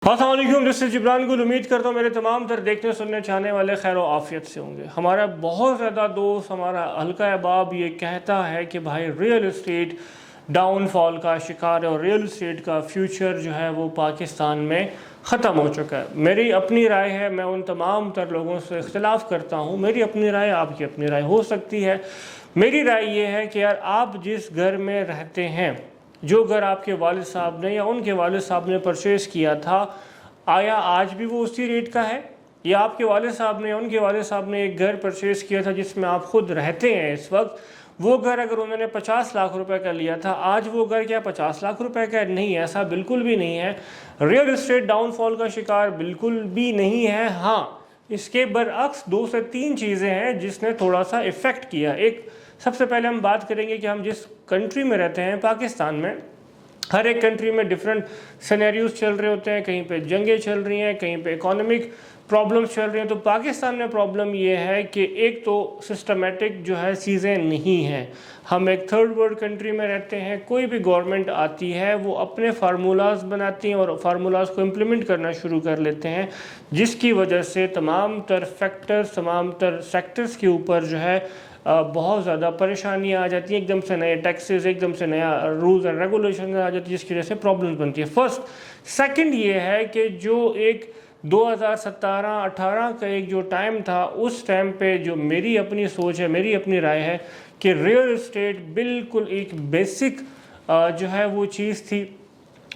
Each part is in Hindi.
अस्सलाम वालेकुम, दिस इज़ जिब्रान गुल। उम्मीद करता हूँ मेरे तमाम तर देखने सुनने चाहने वाले खैर व आफियत से होंगे। हमारा बहुत ज़्यादा दोस्त, हमारा हल्का अहबाब ये कहता है कि भाई रियल इस्टेट डाउनफॉल का शिकार है और रियल इस्टेट का फ्यूचर जो है वो पाकिस्तान में ख़त्म हो चुका है। मेरी अपनी राय है, मैं उन तमाम तर लोगों से इख्तिलाफ़ करता हूँ। मेरी अपनी राय, आपकी अपनी राय हो सकती है। मेरी राय ये है कि यार आप जिस घर में रहते हैं, जो घर आपके वालिद साहब ने या उनके वालिद साहब ने परचेज़ किया था, आया आज भी वो उसी रेट का है? या आपके वालिद साहब ने या उनके वालिद साहब ने एक घर परचेज़ किया था जिसमें आप खुद रहते हैं इस वक्त, वो घर अगर उन्होंने 50 लाख रुपए का लिया था, आज वो घर क्या 50 लाख रुपए का नहीं है? ऐसा बिल्कुल भी नहीं है। रियल इस्टेट डाउनफॉल का शिकार बिल्कुल भी नहीं है। हाँ, इसके बरअक्स 2 से 3 चीज़ें हैं जिसने थोड़ा सा इफ़ेक्ट किया। एक, सबसे पहले हम बात करेंगे कि हम जिस कंट्री में रहते हैं, पाकिस्तान में, हर एक कंट्री में डिफरेंट सिनेरियोज चल रहे होते हैं। कहीं पे जंगें चल रही हैं, कहीं पे इकोनॉमिक प्रॉब्लम्स चल रही हैं। तो पाकिस्तान में प्रॉब्लम ये है कि एक तो सिस्टमेटिक जो है चीज़ें नहीं हैं। हम एक थर्ड वर्ल्ड कंट्री में रहते हैं। कोई भी गवर्नमेंट आती है वो अपने फार्मूलाज बनाती हैं और फार्मूलाज को इम्प्लीमेंट करना शुरू कर लेते हैं, जिसकी वजह से तमाम तर फैक्टर्स, तमाम तर सेक्टर्स के ऊपर जो है बहुत ज़्यादा परेशानियाँ आ जाती हैं। एकदम से नए टैक्सेस, एकदम से नया रूल्स एंड रेगुलेशन आ जाती है, जिसकी वजह से प्रॉब्लम्स बनती है। फर्स्ट। सेकंड ये है कि जो एक 2017-18 का एक जो टाइम था, उस टाइम पे जो मेरी अपनी सोच है, मेरी अपनी राय है कि रियल इस्टेट बिल्कुल एक बेसिक जो है वो चीज़ थी।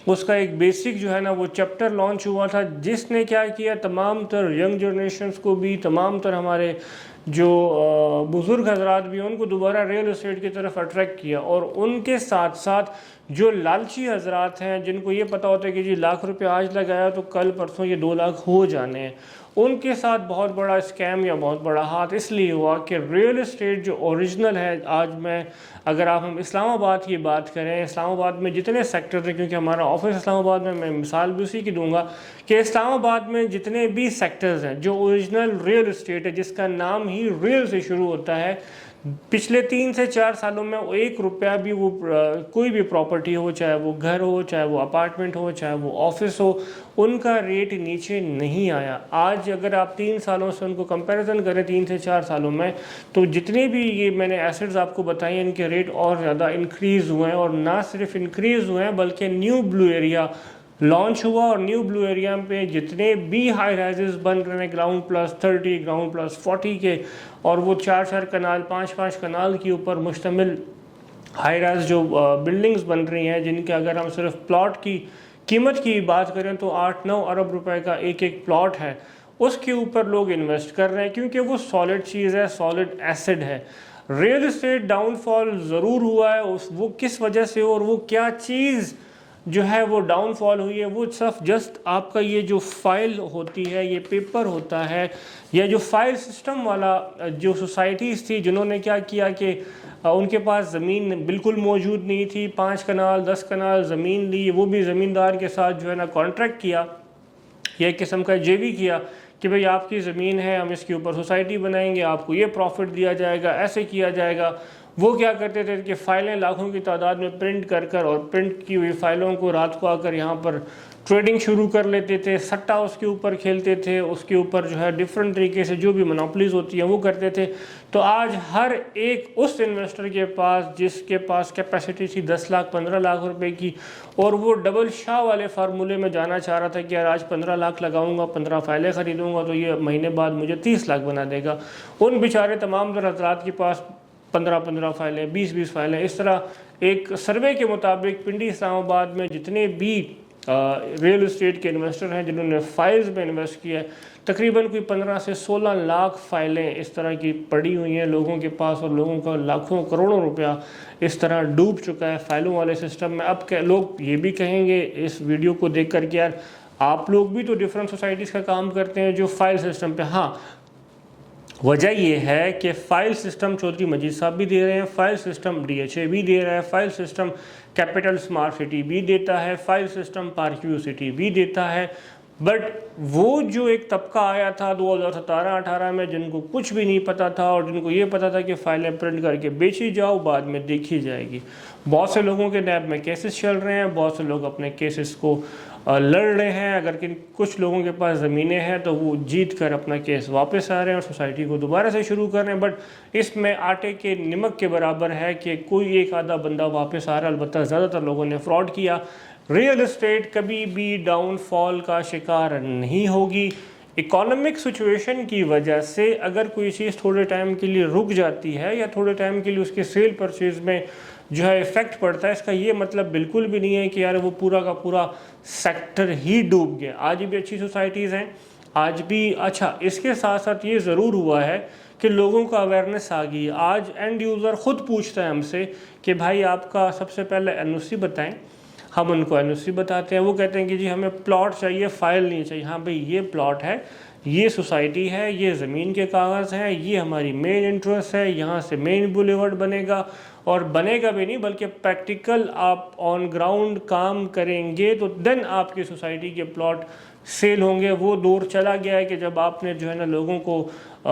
उसका एक बेसिक जो है ना वो चैप्टर लॉन्च हुआ था, जिसने क्या किया, तमाम तर यंग जनरेशन्स को भी, तमाम तर हमारे जो बुज़ुर्ग हजरात भी, उनको दोबारा रियल इस्टेट की तरफ अट्रैक्ट किया। और उनके साथ साथ जो लालची हजरात हैं, जिनको ये पता होता है कि जी लाख रुपए आज लगाया तो कल परसों ये 2 लाख हो जाने हैं, उनके साथ बहुत बड़ा स्कैम या बहुत बड़ा हाथ इसलिए हुआ कि रियल इस्टेट जो ओरिजिनल है, आज मैं अगर हम इस्लामाबाद की बात करें, इस्लामाबाद में जितने सेक्टर्स हैं, क्योंकि हमारा ऑफिस इस्लामाबाद में, मैं मिसाल भी उसी की दूंगा कि इस्लामाबाद में जितने भी सेक्टर्स हैं जो ओरिजिनल रियल इस्टेट है, जिसका नाम ही रियल से शुरू होता है, पिछले 3 से 4 सालों में 1 रुपया भी वो कोई भी प्रॉपर्टी हो, चाहे वो घर हो, चाहे वो अपार्टमेंट हो, चाहे वो ऑफिस हो, उनका रेट नीचे नहीं आया। आज अगर आप 3 सालों से उनको कंपैरिजन करें, 3 से 4 सालों में, तो जितने भी ये मैंने एसेट्स आपको बताए, इनके रेट और ज़्यादा इंक्रीज़ हुए हैं। और ना सिर्फ इंक्रीज़ हुए हैं, बल्कि न्यू ब्लू एरिया लॉन्च हुआ। और न्यू ब्लू एरिया पे जितने भी हाई राइजेस बन रहे हैं, ग्राउंड प्लस 30, ग्राउंड प्लस 40 के, और वो 4-4 कनाल, 5-5 कनाल के ऊपर मुश्तमिल हाई राइज जो बिल्डिंग्स बन रही हैं, जिनके अगर हम सिर्फ प्लॉट की कीमत की बात करें तो 8-9 अरब रुपए का एक एक प्लॉट है, उसके ऊपर लोग इन्वेस्ट कर रहे हैं, क्योंकि वो सॉलिड चीज़ है, सॉलिड एसेट है। रियल इस्टेट डाउनफॉल ज़रूर हुआ है, उस वो किस वजह से और वो क्या चीज़ जो है वो डाउनफॉल हुई है, वो सिर्फ जस्ट आपका ये जो फाइल होती है, ये पेपर होता है, या जो फाइल सिस्टम वाला जो सोसाइटीज़ थी, जिन्होंने क्या किया कि उनके पास ज़मीन बिल्कुल मौजूद नहीं थी, 5 कनाल 10 कनाल ज़मीन ली, वो भी ज़मींदार के साथ जो है ना कॉन्ट्रैक्ट किया, या एक किस्म का जेवी किया कि भाई आपकी ज़मीन है, हम इसके ऊपर सोसाइटी बनाएंगे, आपको ये प्रॉफिट दिया जाएगा, ऐसे किया जाएगा। वो क्या करते थे कि फ़ाइलें लाखों की तादाद में प्रिंट कर कर, और प्रिंट की हुई फ़ाइलों को रात को आकर यहाँ पर ट्रेडिंग शुरू कर लेते थे, सट्टा उसके ऊपर खेलते थे, उसके ऊपर जो है डिफरेंट तरीके से जो भी मोनोपोलीज होती है वो करते थे। तो आज हर एक उस इन्वेस्टर के पास, जिसके पास कैपेसिटी थी 10 लाख 15 लाख रुपए की, और वो डबल शाह वाले फार्मूले में जाना चाह रहा था कि यार आज 15 लाख लगाऊंगा, 15 फाइलें ख़रीदूँगा तो ये महीने बाद मुझे 30 लाख बना देगा। उन बेचारे तमाम हज़रात के पास 15-15 फाइलें, 20-20 फाइलें। इस तरह एक सर्वे के मुताबिक पिंडी इस्लामाबाद में जितने भी रियल इस्टेट के इन्वेस्टर हैं जिन्होंने फाइल्स में इन्वेस्ट किया है, तकरीबन कोई 15 से 16 लाख फाइलें इस तरह की पड़ी हुई हैं लोगों के पास, और लोगों का लाखों करोड़ों रुपया इस तरह डूब चुका है फाइलों वाले सिस्टम में। अब लोग ये भी कहेंगे इस वीडियो को देख कर कि यार आप लोग भी तो डिफरेंट सोसाइटीज़ का काम करते हैं जो फाइल सिस्टम पे। हाँ, वजह यह है कि फ़ाइल सिस्टम चौधरी मजीद साहब भी दे रहे हैं, फ़ाइल सिस्टम DHA भी दे रहा है, file system capital smart city भी देता है, फ़ाइल सिस्टम पार्क्यू सिटी भी देता है। बट वो जो एक तबका आया था 2017-18 में, जिनको कुछ भी नहीं पता था और जिनको ये पता था कि फ़ाइलें प्रिंट करके बेची जाओ, बाद में देखी जाएगी। बहुत से लोगों के नैब में केसेस चल रहे हैं, बहुत से लोग अपने केसेस को लड़ रहे हैं। अगर कुछ लोगों के पास ज़मीनें हैं तो वो जीत कर अपना केस वापस आ रहे हैं और सोसाइटी को दोबारा से शुरू कर रहे हैं। बट इसमें आटे के नमक के बराबर है कि कोई एक आधा बंदा वापस आ रहा है। अलबत्ता ज़्यादातर लोगों ने फ्रॉड किया। रियल इस्टेट कभी भी डाउनफॉल का शिकार नहीं होगी। इकोनॉमिक सिचुएशन की वजह से अगर कोई चीज़ थोड़े टाइम के लिए रुक जाती है या थोड़े टाइम के लिए उसके सेल परचेज में जो है इफ़ेक्ट पड़ता है, इसका ये मतलब बिल्कुल भी नहीं है कि यार वो पूरा का पूरा सेक्टर ही डूब गया। आज भी अच्छी सोसाइटीज़ हैं, आज भी अच्छा। इसके साथ साथ ये ज़रूर हुआ है कि लोगों का अवेयरनेस आ गई। आज एंड यूज़र ख़ुद पूछता है हमसे कि भाई आपका सबसे पहले एनओसी बताएं। हम उनको एनओसी बताते हैं, वो कहते हैं कि जी हमें प्लॉट चाहिए, फ़ाइल नहीं चाहिए। हाँ भाई ये प्लॉट है, ये सोसाइटी है, ये ज़मीन के कागज़ हैं, ये हमारी मेन इंटरेस्ट है, यहाँ से मेन बुलेवर्ड बनेगा। और बनेगा भी नहीं बल्कि प्रैक्टिकल आप ऑन ग्राउंड काम करेंगे तो देन आपकी सोसाइटी के प्लॉट सेल होंगे। वो दौर चला गया है कि जब आपने जो है ना लोगों को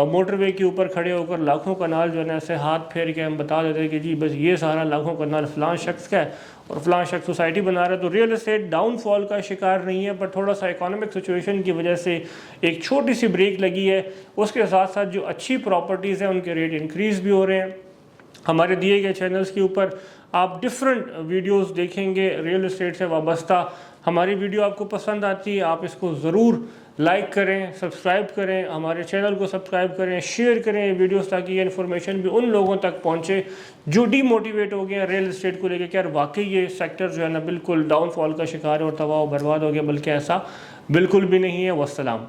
मोटरवे के ऊपर खड़े होकर लाखों कनाल जो है ना ऐसे हाथ फेर के हम बता देते हैं कि जी बस ये सारा लाखों कनाल फ़लाँ शख्स का है और फ़लाँ शख्स सोसाइटी बना रहा है। तो रियल एस्टेट डाउनफॉल का शिकार नहीं है, पर थोड़ा सा इकोनॉमिक सिचुएशन की वजह से एक छोटी सी ब्रेक लगी है। उसके साथ साथ जो अच्छी प्रॉपर्टीज़ हैं उनके रेट इंक्रीज़ भी हो रहे हैं। हमारे दिए गए चैनल्स के ऊपर आप डिफरेंट वीडियोस देखेंगे रियल एस्टेट से वाबस्ता। हमारी वीडियो आपको पसंद आती है, आप इसको ज़रूर लाइक करें, सब्सक्राइब करें, हमारे चैनल को सब्सक्राइब करें, शेयर करें ये वीडियोस, ताकि ये इन्फॉर्मेशन भी उन लोगों तक पहुंचे जो डीमोटिवेट हो गए हैं रियल एस्टेट को लेकर कि यार वाकई ये सेक्टर जो है ना बिल्कुल डाउनफॉल का शिकार है और तबाह बर्बाद हो गया। बल्कि ऐसा बिल्कुल भी नहीं है। वस्सलाम।